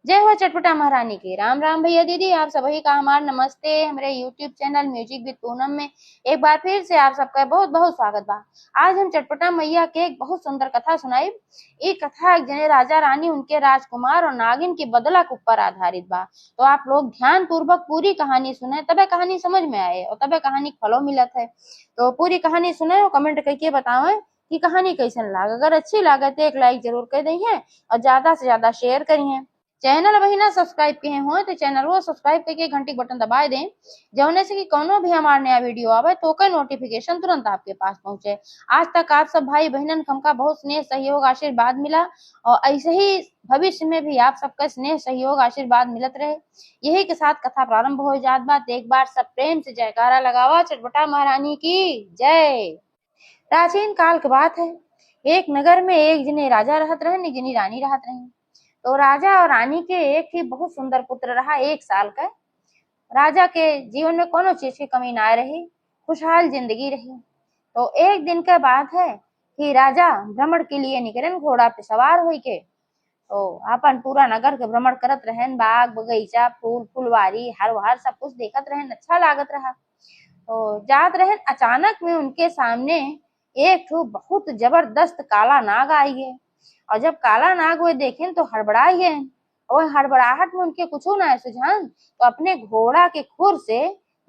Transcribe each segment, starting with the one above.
जय हो चटपटा महारानी की। राम राम भैया दीदी, आप सभी का हमार नमस्ते। हमारे YouTube channel music with Poonam में एक बार फिर से आप सबका बहुत बहुत स्वागत बा। आज हम चटपटा मैया के एक बहुत सुंदर कथा सुनाई। ये कथा एक जने राजा रानी, उनके राजकुमार और नागिन के बदला के ऊपर आधारित बा। तो आप लोग ध्यान पूर्वक पूरी कहानी सुने, तबे कहानी समझ में आए और तबे कहानी फलो मिलत है। तो पूरी कहानी सुने और कमेंट करके बतावे कि कहानी कैसन लाग। अगर अच्छी लागे तो एक लाइक जरूर कर दइए और ज्यादा से ज्यादा शेयर करिए। चैनल वही ना सब्सक्राइब किए हो तो चैनल को सब्सक्राइब करके घंटी बटन दबा दें, जौने से कि कोनो भी हमारा नया वीडियो आवे तो का नोटिफिकेशन तुरंत आपके पास पहुंचे। आज तक आप सब भाई बहनन हमका बहुत स्नेह सहयोग आशीर्वाद मिला और ऐसे ही भविष्य में भी आप सबका स्नेह सहयोग आशीर्वाद मिलत रहे। यही के साथ कथा प्रारंभ हो जात बात। एक बार सब प्रेम से जयकारा लगावा, चटपटा महारानी की जय। प्राचीन काल की बात है। एक नगर में एक जने राजा रहत रहे, एक जनी रानी रहत रही। तो राजा और रानी के एक ही बहुत सुंदर पुत्र रहा, 1 साल का। राजा के जीवन में कोनो चीज की कमी ना रही, खुशहाल जिंदगी रही। तो एक दिन का बात है कि राजा भ्रमण के लिए निकलन, घोड़ा पे सवार हुई के। तो अपन पूरा नगर के भ्रमण करत रहन, बाग बगीचा फूल फुलवारी हर वहार सब कुछ देखत रहन, अच्छा लागत रहा। तो जात रहन, अचानक में उनके सामने एक ठो बहुत जबरदस्त काला नाग आई है। और जब काला नाग हुए देखें तो हड़बड़ाई है। और हड़बड़ाहट में उनके कुछ ना सुझान, तो अपने घोड़ा के खुर से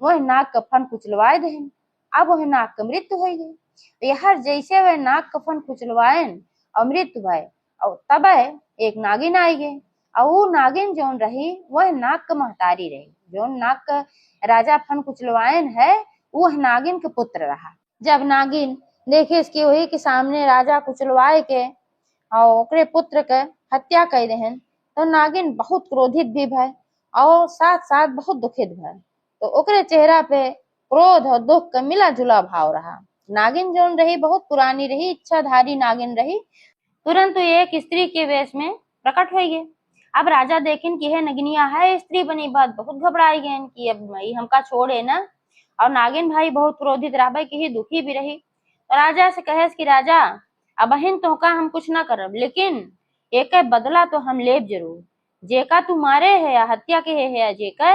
वह नाग कफन कुचलवाए देन। अब वह नाग का मृत्यु हो गई। यह जैसे वह नाग कफन कुचलवाएन और मृत्यु भय, और तब एक नागिन आई गई। और वो नागिन जोन रही वह नाग का महतारी रही, जो नाग का राजा फन कुचलवाएन है वह नागिन के पुत्र रहा। जब नागिन देखे इसकी वही के सामने राजा कुचलवाए के और ओकरे पुत्र के हत्या कर देहन, तो नागिन बहुत क्रोधित भी भय और साथ साथ बहुत दुखित भय। तो ओकरे चेहरा पे क्रोध और दुख का मिला जुला भाव रहा। नागिन जोन रही बहुत पुरानी रही, इच्छाधारी नागिन रही। तुरंत एक स्त्री के वेश में प्रकट हो गए। अब राजा देखें कि है नगनिया है स्त्री बनी बात, बहुत घबराई गए कि अब मई हमका छोड़े ना। और नागिन भाई बहुत क्रोधित रहा कि दुखी भी रही। तो राजा से कहे कि राजा अबहिन तो का हम कुछ ना करब, लेकिन एक बदला तो हम लेब जरूर। जेका तू मारे है या हत्या के है जेका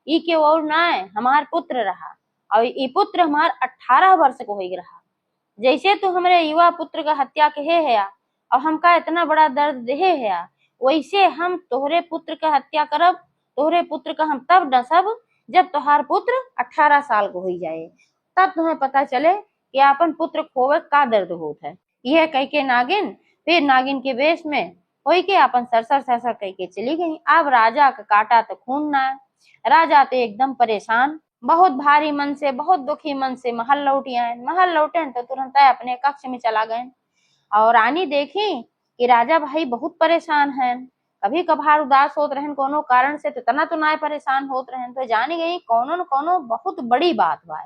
ई के और ना हमार पुत्र रहा, और ई पुत्र हमार 18 वर्ष को हो रहा। जैसे तू हमारे युवा पुत्र का हत्या के है और हमका इतना बड़ा दर्द दे है, वैसे हम तोहरे पुत्र का हत्या करब। तोहरे पुत्र का हम तब डसब जब तोहार पुत्र 18 साल को हो जाए, तब तुम्हें पता चले कि अपन पुत्र खोवे का दर्द होत है। यह कह के नागिन फिर नागिन के वेश में होई के अपन सरसर सरसर कह के चली गई। अब राजा का काटा तो खून ना। राजा तो एकदम परेशान, बहुत भारी मन से, बहुत दुखी मन से महल लौट आए। महल लौटे तो तुरंत अपने कक्ष में चला गए। और रानी देखी कि राजा भाई बहुत परेशान है, कभी कभार उदास होत रहन कोनो कारण से, तो तना तो ना परेशान होत रहन। तो जानी गई कोनो न कोनो बहुत बड़ी बात बा।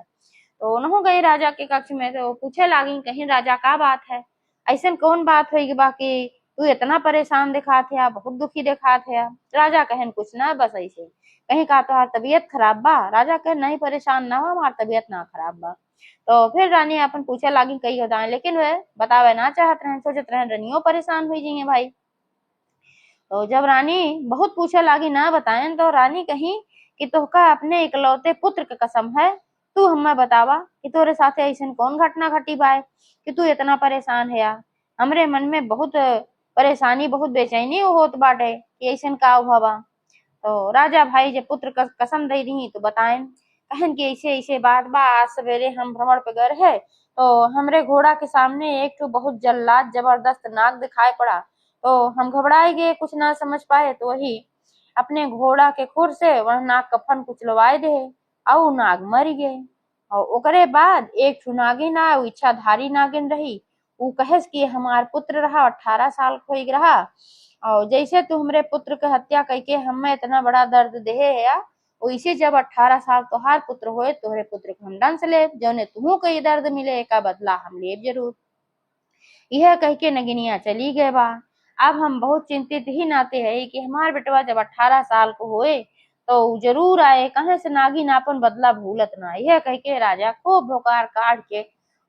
तो उन्हों गई राजा के कक्ष में, तो पूछे लागी कहीं राजा का बात है, ऐसा कौन बात हुई बाकी तू इतना परेशान दिखात है, बहुत दुखी दिखात है। राजा कहन कुछ ना, बस ऐसे कहीं का तोहार तबीयत खराब बा। राजा कहे नहीं परेशान ना हो, हमार तबीयत ना खराब बा। तो फिर रानी अपन पूछे लागी कई होता, लेकिन वह बतावे ना चाहत रहे, सोचत रहे रनियो परेशान हुई जाइए भाई। तो जब रानी बहुत पूछे लागी ना बताएं, तो रानी कही कि तोहका अपने इकलौते पुत्र का कसम है, तू हमें बतावा कि तोरे साथे ऐसा कौन घटना घटी बाय कि तू इतना परेशान है। हमरे मन में बहुत परेशानी, बहुत बेचैनी होत बाटे कि ऐसा का भवा। तो राजा भाई जब पुत्र का कसम दे दी तो बताएं, कहन कि ऐसे ऐसे बात बा। आज सवेरे हम भ्रमण पे गए है, तो हमरे घोड़ा के सामने एक तो बहुत जल्लाद जबरदस्त नाग दिखाई पड़ा। तो हम घबराए गए, कुछ ना समझ पाए, तो वही अपने घोड़ा के खुर से वह नाग कफन कुचलवाए दे और नाग मर गए। और ओकरे बाद एक ठो नागिन आए, वो इच्छाधारी नागिन रही। वो कहेस कि हमार पुत्र रहा 18 साल को ही रहा, और जैसे तू हमरे पुत्र के हत्या करके हमें इतना बड़ा दर्द दे है, वैसे जब 18 साल तोहार पुत्र होए, तोहरे पुत्र को हम दंश ले, जौने तुमू को ये दर्द मिले का बदला हम लेब जरूर। यह कह के नगिनिया चली गए बा। अब हम बहुत चिंतित ही नाते है कि हमार बेटवा जब 18 साल को होए तो जरूर आए, कहे से नागिन अपन बदला भूलत ना। यह कह के राजा खूब भोकार काट के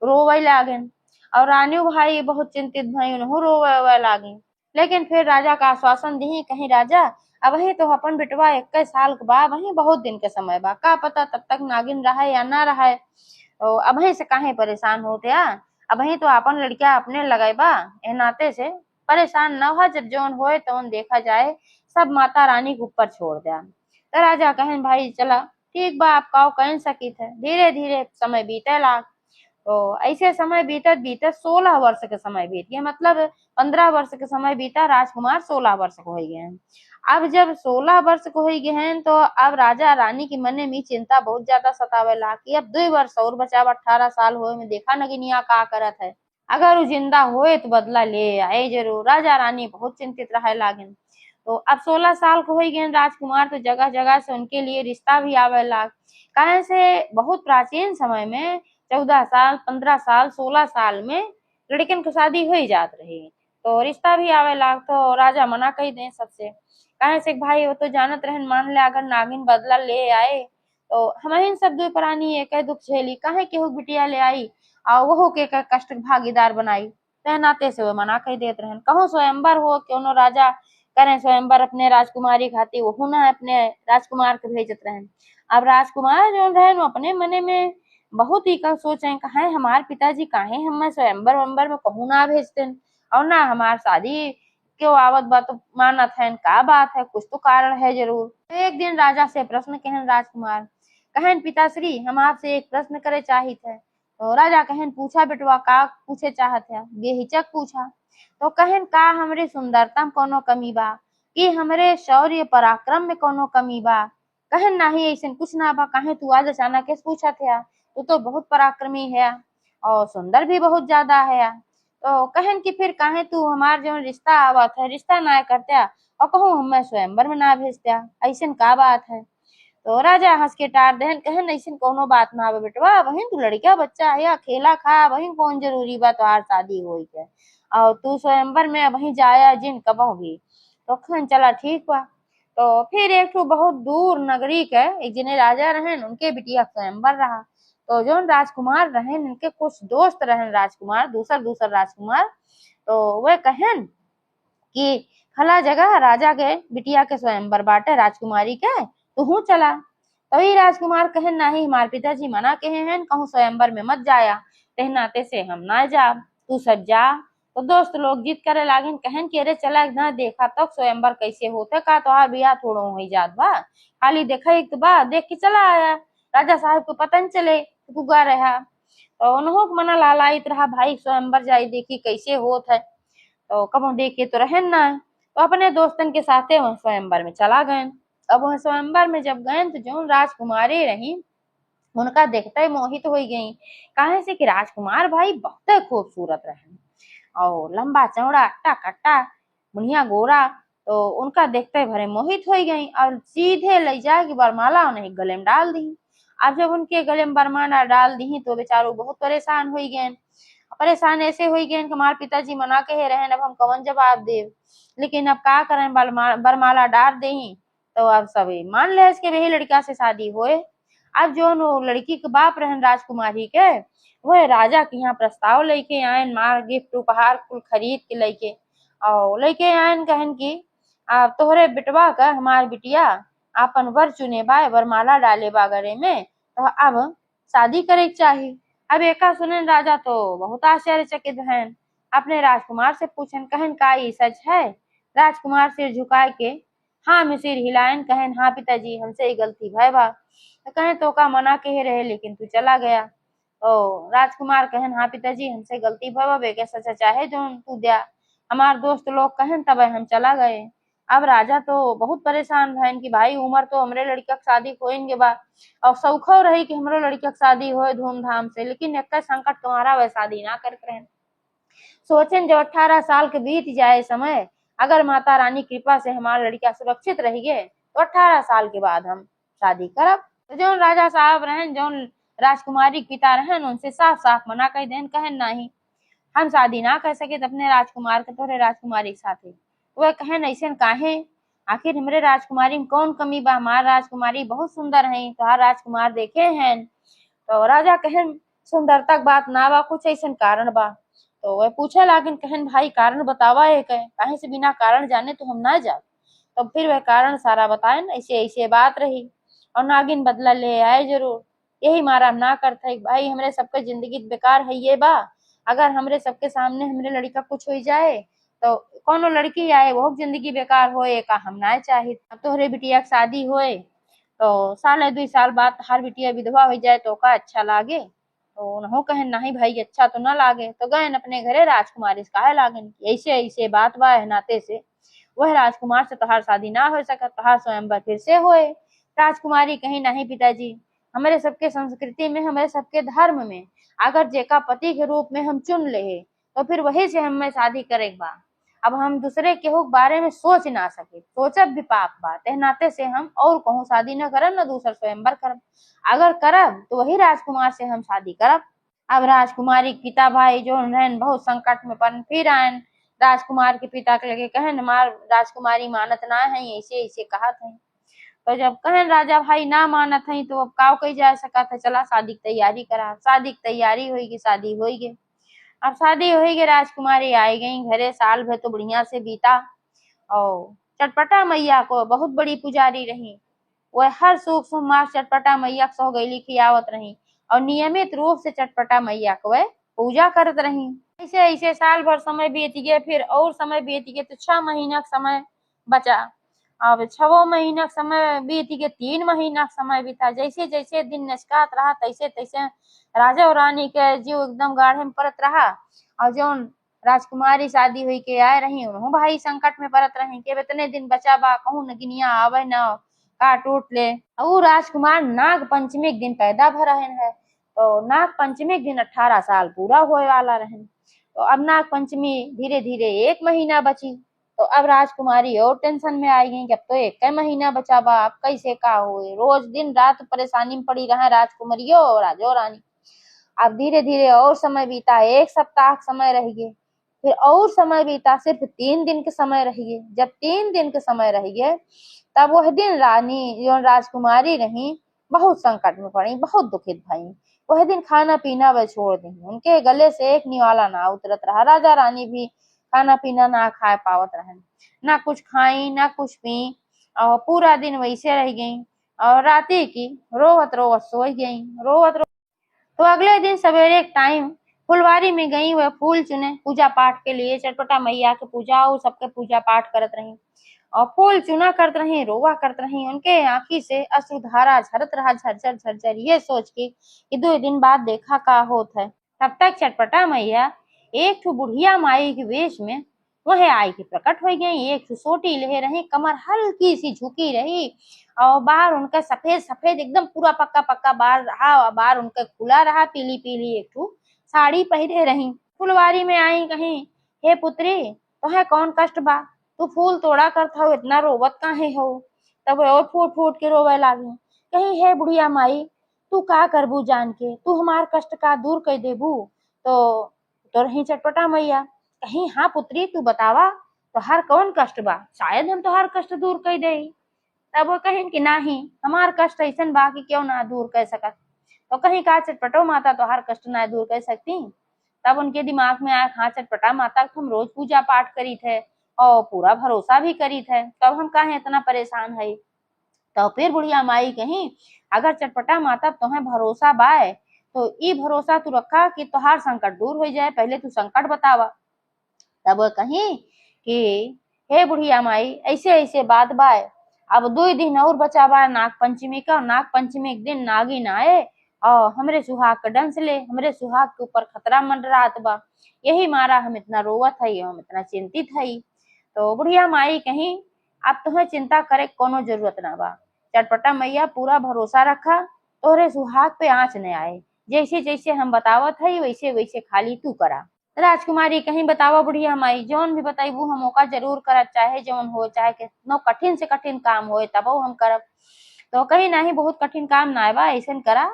रोवे लागन। और रानी भाई बहुत चिंतित भई, उन्हों रोवे लागी। लेकिन फिर राजा का आश्वासन दी, कहीं राजा अब वही तो अपन बेटवा 21 साल के बा, वही बहुत दिन के समय बा, का पता तब तक नागिन रहा या ना रहा। तो अब वही से काहे परेशान होते आ। अब वही तो अपन लड़किया अपने लगाई बा, ए नाते से परेशान न हो, जब जौन होए तौन देखा जाए, सब माता रानी के ऊपर छोड़ दिया। तो राजा कहन भाई चला ठीक बा, आप काओ कह सकी थे। धीरे धीरे समय बीते ला। तो ऐसे समय बीतत बीतत 16 वर्ष के समय बीत गया, मतलब 15 वर्ष के समय बीता, राजकुमार 16 वर्ष को हो गए हैं। अब जब 16 वर्ष को हो गए हैं तो अब राजा रानी की मन में चिंता बहुत ज्यादा सतावेला कि अब 2 वर्ष और बचा, 18 साल होए में देखा नगिनिया का करत है, अगर वो जिंदा होए तो बदला ले आए जरूर। राजा रानी बहुत चिंतित रहे लागिन। तो अब 16 साल के हो गए राजकुमार, तो जगह जगह से उनके लिए रिश्ता भी आवे लाग। कहे से बहुत प्राचीन समय में 14 साल, 15 साल, 16 साल में लड़कियन की शादी हो ही जात रही, तो रिश्ता भी आवे लाग। तो राजा मना कही दे सबसे, कहे से भाई वो तो जानत रहन, मान ले अगर नागिन बदला ले आए तो हम सब दो प्राणी एक दुख झेली, काहे केहू बिटिया ले आई और वो के कष्ट के भागीदार बनाई। तह नाते से वो मना कही देत रहन। कहूँ स्वयंवर हो क्यों राजा करे स्वयंवर अपने राजकुमारी खाती, वो ना अपने राजकुमार के भेजत रहन। अब राजकुमार जो रहन वो अपने मने में बहुत ही का सोचे, कहा हमार पिताजी काहे हम स्वयंवर वंबर में कहूँ ना भेजते और ना हमार शादी क्यों आवत बा, तो मानत है का बात है, कुछ तो कारण है जरूर। तो एक दिन राजा से प्रश्न कहन राजकुमार, कहन पिताश्री हम आपसे एक प्रश्न करे चाहिए थे। तो राजा कहन पूछा बेटवा, का पूछे चाहत है, बेहिचक पूछा। तो कहन का हमरे सुंदरता में कोनो कमी बा, कि हमरे शौर्य पराक्रम में कोनो कमी बा। कहन नहीं ऐसा कुछ ना बा, कहे तू आज अचानक कैसे पूछा थे, तू तो बहुत पराक्रमी है और सुंदर भी बहुत ज्यादा है। तो कहन कि फिर काहे तू हमार जो रिश्ता आवत है, रिश्ता ना करते और कहूँ हम स्वयंवर में ना भेजते, ऐसा का बात है। तो राजा हंस के टार देहन, कहन ऐसी कोनो बात ना आवे बेटवा, वही तू लड़का बच्चा है या खेला खा, वही कौन जरूरी बा तोहार शादी होई के, और तू स्वयंवर में वही जाया जिन कबहू भी। तो कहन चला ठीक बा। तो फिर एक ठो बहुत दूर नगरी के एक जने राजा रहन, उनके बिटिया स्वयंवर रहा। तो जो राजकुमार रहन उनके कुछ दोस्त रहन राजकुमार, दूसर दूसर राजकुमार। तो वे कहन कि फला जगह राजा के बिटिया के स्वयंवर बाटे राजकुमारी के, तो हूँ चला। तभी राजकुमार कहन नहीं हमार पिताजी मना कहे हैं, कहूँ स्वयंवर में मत जाया, कहनाते से हम ना जा, तू सब जा। तो दोस्त लोग जिद करे लागन, कहन कि अरे चला ना देखा तक स्वयंवर कैसे होते, का तोहार बियाह थोड़ो हो जात बा, खाली देखा एक तो बा देख के चला आया, राजा साहब को पता न चले गुगा रहा। तो उन्हों मना लालायित रहा, भाई स्वयंवर जाई देखी कैसे होत है। तो कबो देख के तो रहन ना, तो अपने दोस्तन के साथे वह स्वयंवर में चला गए। अब वह स्वयंवर में जब गए तो जो राजकुमारी रही उनका देखते ही मोहित हो गई, काहे से कि राजकुमार भाई बहुत खूबसूरत रहे और लंबा चौड़ा अट्टा कट्टा मुनिया गोरा। तो उनका देखते भरे मोहित हो गई और सीधे ले जाके बरमाला उन्हें गले में डाल दी। अब जब उनके गले में बरमाला डाल दी तो बेचारो बहुत परेशान हो गए। परेशान ऐसे हुई कि हमारे पिताजी मना के रहे, अब हम कौन जवाब दे, लेकिन अब का करें, बरमाला डाल दे ही। तो अब सभी मान ले इसके वही लड़का से शादी होए। अब जो लड़की के बाप रहन राजकुमारी के, वह राजा के यहाँ प्रस्ताव लेके आए, मार गिफ्ट उपहार कुल खरीद के लेके और लेके आए, कहन की अब तोहरे बिटवा का हमार बिटिया अपन वर चुने बा, वरमाला डाले बा गले में, तो अब शादी करे चाहिए। अब एका सुनन राजा तो बहुत आश्चर्यचकित हैं, अपने राजकुमार से पूछन, कहन का ये सच है। राजकुमार सिर झुकाए के हाँ में सिर हिलायन, कहन हाँ पिताजी हमसे ही गलती भय बा। तो कहे तो का मना के रहे लेकिन तू चला गया। तो राजकुमार कहन हाँ पिताजी हमसे गलती भय बा, बेके सचा चाहे जो तू दिया, हमार दोस्त लोग कहन तब हम चला गए। अब राजा तो बहुत परेशान भैन कि भाई उम्र तो हमरे लड़का के शादी होएंगे बा और सौखो रही कि हमरो लड़का के शादी होए धूमधाम से, लेकिन एक संकट तुम्हारा वह शादी ना कर रहे। सोचें जब 18 साल के बीत जाए समय, अगर माता रानी कृपा से हमारा लड़का सुरक्षित रह गए तो 18 साल के बाद हम शादी करब। तो जो राजा साहब रहन, जो राजकुमारी के पिता रहन, उनसे साफ साफ मना कर देन, कहन नहीं हम शादी ना कर सके अपने राजकुमार के तोहरे राजकुमारी के साथे। वह कहन ऐसे काहे, आखिर हमरे राजकुमारी में कौन कमी बा, हमार राजकुमारी बहुत सुंदर है, तोहार राजकुमार देखे हैं। तो राजा कहन सुंदरता के बात ना बा, कुछ ऐसा कारण बा। तो वह पूछे लागिन, कहन भाई कारण बतावा है, कहे से बिना कारण जाने तो हम ना जा। तो फिर वह कारण सारा बताए न, ऐसे ऐसे बात रही और नागिन बदला ले आए जरूर। यही मारा ना करता है भाई, हमरे सबके जिंदगी बेकार है ये बा। अगर हमरे सबके सामने हमरे लड़का कुछ हो जाए तो कोनो लड़की आए वो जिंदगी बेकार होए का हम ना चाहे। अब तोहरे बिटिया के शादी होए तो साल 2 साल बाद हर बिटिया विधवा हो जाए तो का अच्छा लागे। तो उन्हों कहे नहीं भाई अच्छा तो ना लागे, तो गए अपने घरे राजकुमारी से कहे लागन ऐसे ऐसे बात बा है नाते से वह राजकुमार से तोहार शादी ना हो सकत, तोहार स्वयंवर फिर से होए। राजकुमारी कही नहीं पिताजी, हमारे सबके संस्कृति में हमारे सबके धर्म में अगर जेका पति के रूप में हम चुन ले तो फिर वही से हमें शादी करेक बा। अब हम दूसरे केहू के बारे में सोच ना सके, सोचब भी पाप बा, ते नाते से हम और कहूँ शादी न करब न दूसर स्वयंवर करब। अगर करब तो वही राजकुमार से हम शादी करब। अब राजकुमारी के पिता भाई जो रहन बहुत संकट में पड़न, फिर आयन राजकुमार के पिता के लगे कहन हमार राजकुमारी मानत ना है, ऐसे ऐसे कहा था। तो जब कहन राजा भाई ना मानत है तो अब काव कही जा सका था, चला शादी की तैयारी करा। शादी की तैयारी होगी, शादी होगी। अब शादी होगी, राजकुमारी आई गई घरे, साल भर तो बढ़िया से बीता। और चटपटा मैया को बहुत बड़ी पुजारी रही, वह हर सुख सोमवार चटपटा मैया को सौगैली खियावत रही और नियमित रूप से चटपटा मैया को वह पूजा करत रही। ऐसे ऐसे साल भर समय बीत गए, फिर और समय बीत गए तो 6 महीना का समय बचा। अब 6 महीना का समय बीत गए, 3 महीना का समय बीता। जैसे जैसे दिन नचकात रहा तैसे तैसे राजा और रानी के जीव एकदम गाढ़े में परत रहा। और जो राजकुमारी शादी हुई के आए रही उन्हों भाई संकट में परत रही के इतने दिन बचा बा, कहूँ नगिनिया आवे न काट उठ ले। और राजकुमार नाग पंचमी के दिन पैदा भर रहन है, तो नाग पंचमी के दिन 18 साल पूरा होए वाला रहन। तो अब नाग पंचमी धीरे धीरे 1 महीना बची, तो अब राजकुमारी और टेंशन में आई गई कि अब तो 1 महीना बचा बा, अब कैसे का होए। रोज दिन रात परेशानी में पड़ी रहे राजकुमारियों और राजो रानी। अब धीरे धीरे और समय बीता, 1 सप्ताह का समय रह गए, फिर और समय बीता, सिर्फ 3 दिन के समय रह गए। जब 3 दिन के समय रह गए तब वह दिन रानी जो राजकुमारी रही बहुत संकट में पड़ी, बहुत दुखित भई। वह दिन खाना पीना वह छोड़ दी, उनके गले से एक निवाला ना उतरत रहा। राजा रानी भी खाना पीना ना खा पावत रहन, ना कुछ खाई ना कुछ पी, और पूरा दिन वैसे रह गई और राती की रोवत रोवत सो गई, रोवत। तो अगले दिन सवेरे एक टाइम फुलवारी में गई, वह फूल चुने पूजा पाठ के लिए। चटपटा मैया की पूजा और सबके पूजा पाठ करत रही और फूल चुना करत रही, रोवा करत रही। उनके आंखी से अश्रुधारा झरत रहा, झरझर झरझर, ये सोच के कि 2 दिन बाद देखा का होत है। तब तक चटपटा मैया एक ठो बुढ़िया माई के वेश में वह आई के प्रकट हो गई। एक ठो सोटी ले रही, कमर हल्की सी झुकी रही और बाहर उनका सफेद सफेद एकदम पूरा पक्का पक्का बाल रहा, बाहर उनका खुला रहा, पीली पीली एक ठो साड़ी पहने रही। फुलवारी में आई, कहीं हे पुत्री तुम्हें कौन कष्ट बा, तू फूल तोड़ा करता हो, इतना रोवत काहे हो। तब और फूट फूट के रोवे लागी। कहीं हे बुढ़िया माई तू का करबू जान के, तू हमार कष्ट का दूर कर देबू। तो रही चटपटा मैया, कहीं हाँ पुत्री तू बतावा तो हर कौन कष्ट बा, शायद हम तो हर कष्ट दूर कर दे। तब वो कहीं कि नहीं हमार कष्ट ऐसा बा कि क्यों ना दूर कर सकत। तो कहीं का चटपटो माता तो हर कष्ट ना दूर कर सकती। तब उनके दिमाग में आया हाँ चटपटा माता को हम रोज पूजा पाठ करी थे और पूरा भरोसा भी करी थे, तब हम काहे इतना परेशान है। तो फिर बुढ़िया माई कहीं अगर चटपटा माता तुम्हें भरोसा बाय तो ई भरोसा तू रखा कि तुहार संकट दूर हो जाए, पहले तू संकट बतावा। तब वो कहीं कि हे बुढ़िया माई ऐसे ऐसे बात बाय, अब 2 दिन और बचा बा नाग पंचमी का। नाग पंचमी के दिन नागिन आए और हमरे सुहाग का डंस ले, हमरे सुहाग के ऊपर खतरा मंडरात बा, यही मारा हम इतना रोवत है, हम इतना चिंतित है। तो बुढ़िया माई कहीं अब तुम्हें चिंता करे कोनो जरूरत ना बा, चटपटा मैया पूरा भरोसा रखा, तोहरे सुहाग पे आँच न आए, जैसे जैसे हम बतावत है वैसे वैसे खाली तू करा। राजकुमारी कहीं बतावा बुढ़िया माई, जौन भी बताइबू हम ओका जरूर करब, चाहे जौन हो, चाहे कितनो कठिन से कठिन काम हो तब हम करब। तो कहीं नहीं बहुत कठिन काम ना बा, ऐसा करा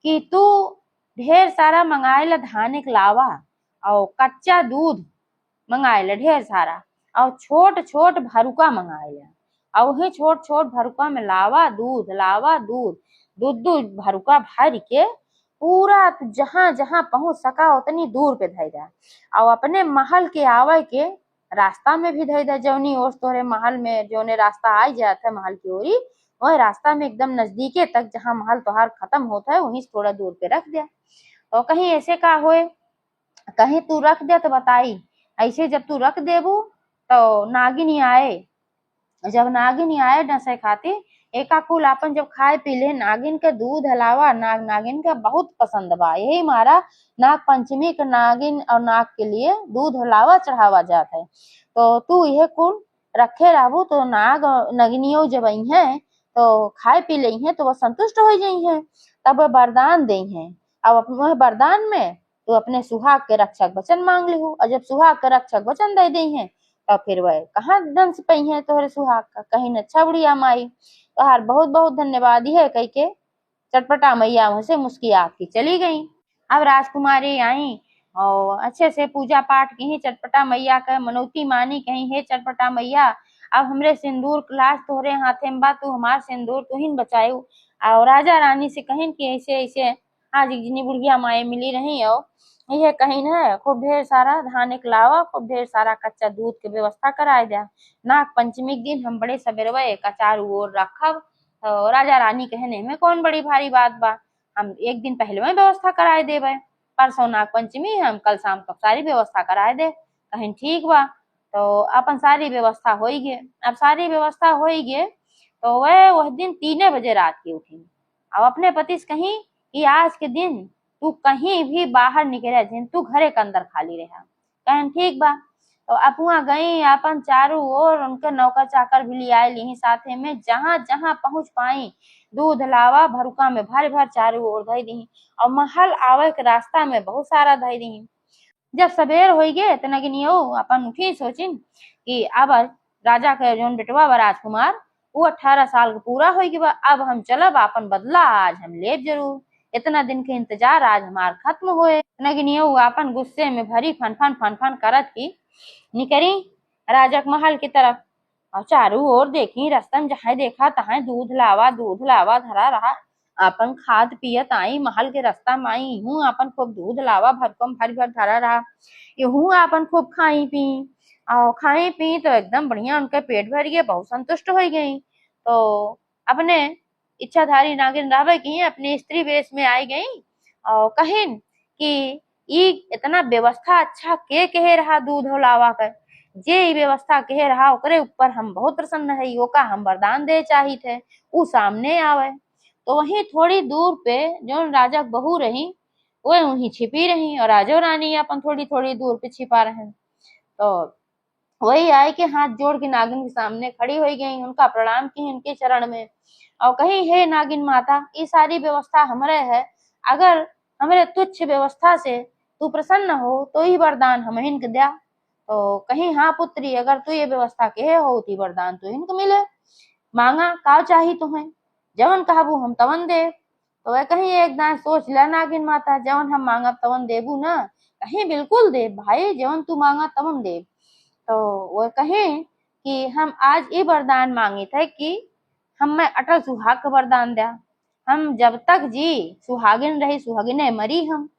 कि तू ढेर सारा मंगाए ला धान एक लावा और कच्चा दूध मंगाए ला ढेर सारा, और छोट छोट भरुका मंगाए ला, और वही छोट छोट भरुका में लावा दूध दूध दूध भरुका भर के पूरा जहां जहां पहुंच सका उतनी दूर पे धैर्य और अपने महल के आवे के रास्ता में भी धई दा जौनी ओर तोहरे महल में जोने रास्ता आई जात है महल की ओरी, वह रास्ता में एकदम नजदीके तक जहाँ महल तोहार खत्म होता है वहीं से थोड़ा दूर पे रख दिया। और कहीं ऐसे का होए, कहीं तू रख दे तो बताई, ऐसे जब तू रख देबू तो नागिन आए, जब नागिन आए डसे खातिर एका कुल आपन जब खाए पी ले, नागिन के दूध अलावा नागिन के बहुत पसंद बा, यही मारा नाग पंचमी के नागिन और नाग के लिए दूध अलावा चढ़ावा जाता है। तो तू यह कुल रखे रहबू तो नाग नगिनियों जब आई है तो खाए पी ली है तो वह संतुष्ट हो जाई है, तब वह वरदान दी है। अब अपने वरदान में तो अपने सुहाग के रक्षक वचन मांग लिहू, और जब सुहाग के रक्षक वचन दे दी है तो फिर वह कहाँ दंस पई है तोहरे सुहाग का, कहीं न अच्छा बुढ़िया माई तोहार बहुत बहुत धन्यवाद है कह के चटपटा मैया वहां से मुस्किया के चली गई। अब राजकुमारी आई और अच्छे से पूजा पाठ की, चटपटा मैया का मनौती मानी, कहीं हे चटपटा मैया अब हमरे सिंदूर लाश तोहरे हाथे में बा, तू हमार सिंदूर तू ही बचायू। और राजा रानी से कहिन कि ऐसे ऐसे आज इतनी बुढ़िया माए मिली रही और यह कहीं है खूब ढेर सारा धान निकलावा, खूब ढेर सारा कच्चा दूध के व्यवस्था कराए दिया। नाग पंचमी के दिन हम बड़े सबेरवा का चारू ओर रखब। तो राजा रानी कहने में कौन बड़ी भारी बात बा, हम एक दिन पहले में व्यवस्था कराए देवे, परसों नाग पंचमी हम कल शाम तक सारी व्यवस्था कराए दे। कहीं ठीक बा, तो अपन सारी व्यवस्था हो गे। अब सारी व्यवस्था हो गे तो वह दिन 3 बजे रात की उठी। अब अपने पति से कहीं कि आज के दिन तू कहीं भी बाहर निकले जिन तू घरे के अंदर खाली रहा। कहन ठीक बा, तो अब वहाँ गई अपन चारों ओर उनके नौकर चाकर भी ले आए ली साथे में, जहाँ जहाँ पहुंच पाई दूध लावा भरुका में भर भर चारों ओर धई दी, और महल आवे के रास्ता में बहुत सारा धई दी। जब सबेर हो गए तो नगिनियो अपन उठी सोचिन कि अब राजा के जोन बेटवा बा राजकुमार वो 18 साल का पूरा हो गया, अब हम चलब अपन बदला आज हम लेब जरूर, इतना दिन के इंतजार आज हमार खत्म हुए। नगिनियो अपन गुस्से में भरी फन फन फन फन करत की निकरी राजा के महल की तरफ, और चारों ओर देखी रास्ता में जहाँ देखा तहाँ दूध लावा धरा रहा। अपन खाद पियत आई महल के रास्ता में आई, यूं अपन खूब दूध लावा भरकम भर भर धरा रहा, यूं अपन खूब खाई पी और खाई पी तो एकदम बढ़िया उनके पेट भर गया, बहुत संतुष्ट हो गई। तो अपने इच्छाधारी नागिन रावे की अपने स्त्री वेश में आई गई और कहिन कि ई इतना व्यवस्था अच्छा के कहे रहा दूध हो लावा कर, जे व्यवस्था कहे रहा ओकरे ऊपर हम बहुत प्रसन्न है, ओका हम वरदान दे चाही थे ऊ सामने आवे। तो वहीं थोड़ी दूर पे जो राजा बहू रही वो वहीं छिपी रही और राजो रानी अपन थोड़ी थोड़ी दूर पे छिपा रहे। तो वही आए के हाथ जोड़ के नागिन के सामने खड़ी हो गई, उनका प्रणाम की उनके चरण में और कही हे नागिन माता ये सारी व्यवस्था हमरे है, अगर हमरे तुच्छ व्यवस्था से तू प्रसन्न हो तो ही वरदान हम इनके दिया। तो कहीं हाँ पुत्री अगर तू ये व्यवस्था के होती वरदान तो इनको मिले, मांगा का चाही तुम्हें जवन कहबू हम तवन दे। तो वह कहीं एक दान सोच लिया नागिन माता जवन हम मांगा तवन देबू ना, कहीं बिल्कुल दे भाई जवन तू मांगा तवन दे। तो वह कहे कि हम आज ये वरदान मांगे थे कि हमें अटल सुहाग का वरदान दिया, हम जब तक जी सुहागिन रही सुहागिने मरी हम।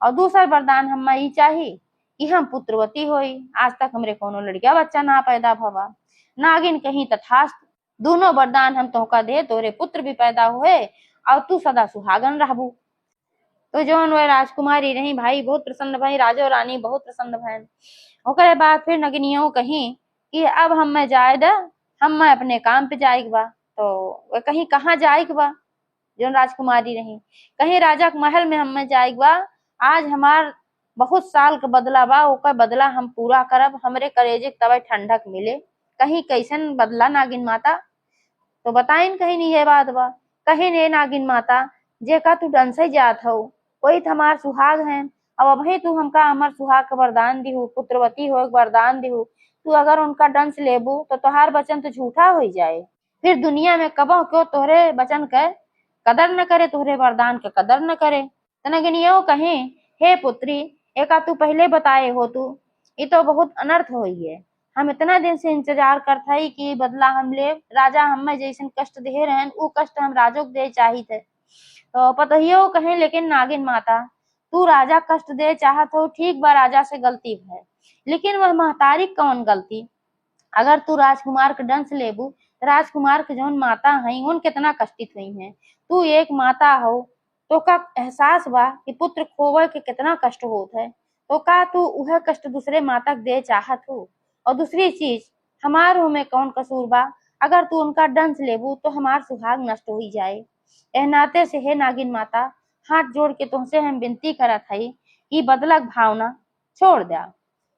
और दूसरा वरदान हमें ये चाहिए कि हम पुत्रवती होई, आज तक हमरे कोनो लड़किया बच्चा ना पैदा भवा। नागिन कहीं तथास्तु, दोनों वरदान हम तोहका दे तोरे पुत्र भी पैदा हुए और तू सदा सुहागन रहबू। तो जौन वह राजकुमारी रही भाई बहुत प्रसन्न भाई, राजो रानी बहुत प्रसन्न भैन। ओकरे बाद फिर नगिनियों कहीं कि अब हम जाए द हम अपने काम पे जाए बा। तो वह कहीं कहाँ जाए बा, जो राजकुमारी रही कहीं राजा के महल में हम जाए बा, आज हमार बहुत साल का बदला बा ओकर बदला हम पूरा करब, हमरे करेजे तब ठंडक मिले। कहीं कैसन बदला नागिन माता, तो बताइन कहीं नहीं है बात बा। कहीं ने नागिन माता जे का तू डन से जात हो वही हमार सुहाग है, अब वही तू हमका हमार सुहाग का वरदान दिहू पुत्रवती हो वरदान दिहू, तू अगर उनका डंस लेबू तो तोहार वचन तो झूठा हो जाए, फिर दुनिया में कबो क्यों तोहरे वचन के कदर न करे तोहरे वरदान के कदर न करे। तनगनियो कहे हे पुत्री एका तू पहले बताए हो तू ये तो बहुत अनर्थ हो है, हम इतना दिन से इंतजार करते ही कि बदला हम ले, राजा हमें जैसन कष्ट दे रहे वो कष्ट हम राजो को दे चाही थे। तो पतहियो कहे लेकिन नागिन माता तू राजा कष्ट दे चाहत हो, ठीक बा, राजा से गलती है, लेकिन वह महतारी कौन गलती? अगर तू राजकुमार के डंस लेबू तो राजकुमार के जौन माता हई उन कितना कष्टित हुई हैं। तू एक माता हो तो का एहसास बा कि पुत्र खोवे के कितना कष्ट होत है, तो का तू वह कष्ट दूसरे माता के दे चाहत हो? और दूसरी चीज, हमार में कौन कसूर बा? अगर तू उनका डंस लेबू तो हमार सुहाग नष्ट हो जाए। एह नाते से हे नागिन माता, हाथ जोड़ के तुमसे हम विनती करत हई कि बदलक भावना छोड़ दिया।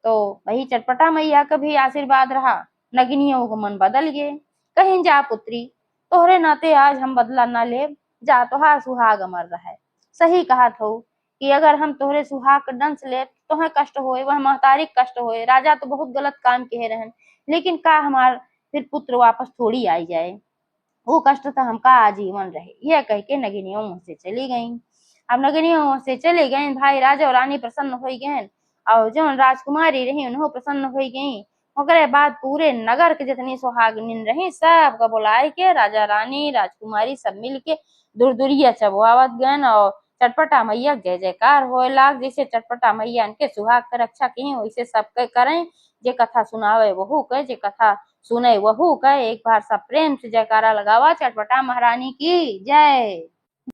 तो वही चटपटा मैया का भी आशीर्वाद रहा, नगिनियों को मन बदल गए। कहीं जा पुत्री, तोहरे नाते आज हम बदला ना ले, जा तोहार सुहाग अमर रहे। सही कहा हो कि अगर हम तोहरे सुहाग का डंस ले तो है कष्ट होए, वह महतारी कष्ट होए। राजा तो बहुत गलत काम कहे रहन, लेकिन का हमार फिर पुत्र वापस थोड़ी आई जाए, वो कष्ट तो हमका आजीवन रहे। यह कह के नगिनियों मुंह से चली गईं। अब नगिनियों मुंह से चले गए, भाई राजा और रानी प्रसन्न हो गए, और जो राजकुमारी रही उन्हों प्रसन्न हो गई। ओकरे बाद पूरे नगर के जितनी सुहागिन रही सबको बुलाए के राजा रानी राजकुमारी सब मिल के दुरदुरिया चबवावत गन, और चटपटा मैया जय जयकार होए लाग। जैसे चटपटा मैया इनके सुहाग के रक्षा की वैसे सबके करें। जे कथा सुनावे वहू कहे, जे कथा सुने वहू कहे। एक बार सब प्रेम से जयकारा लगावा। चटपटा महारानी की जय।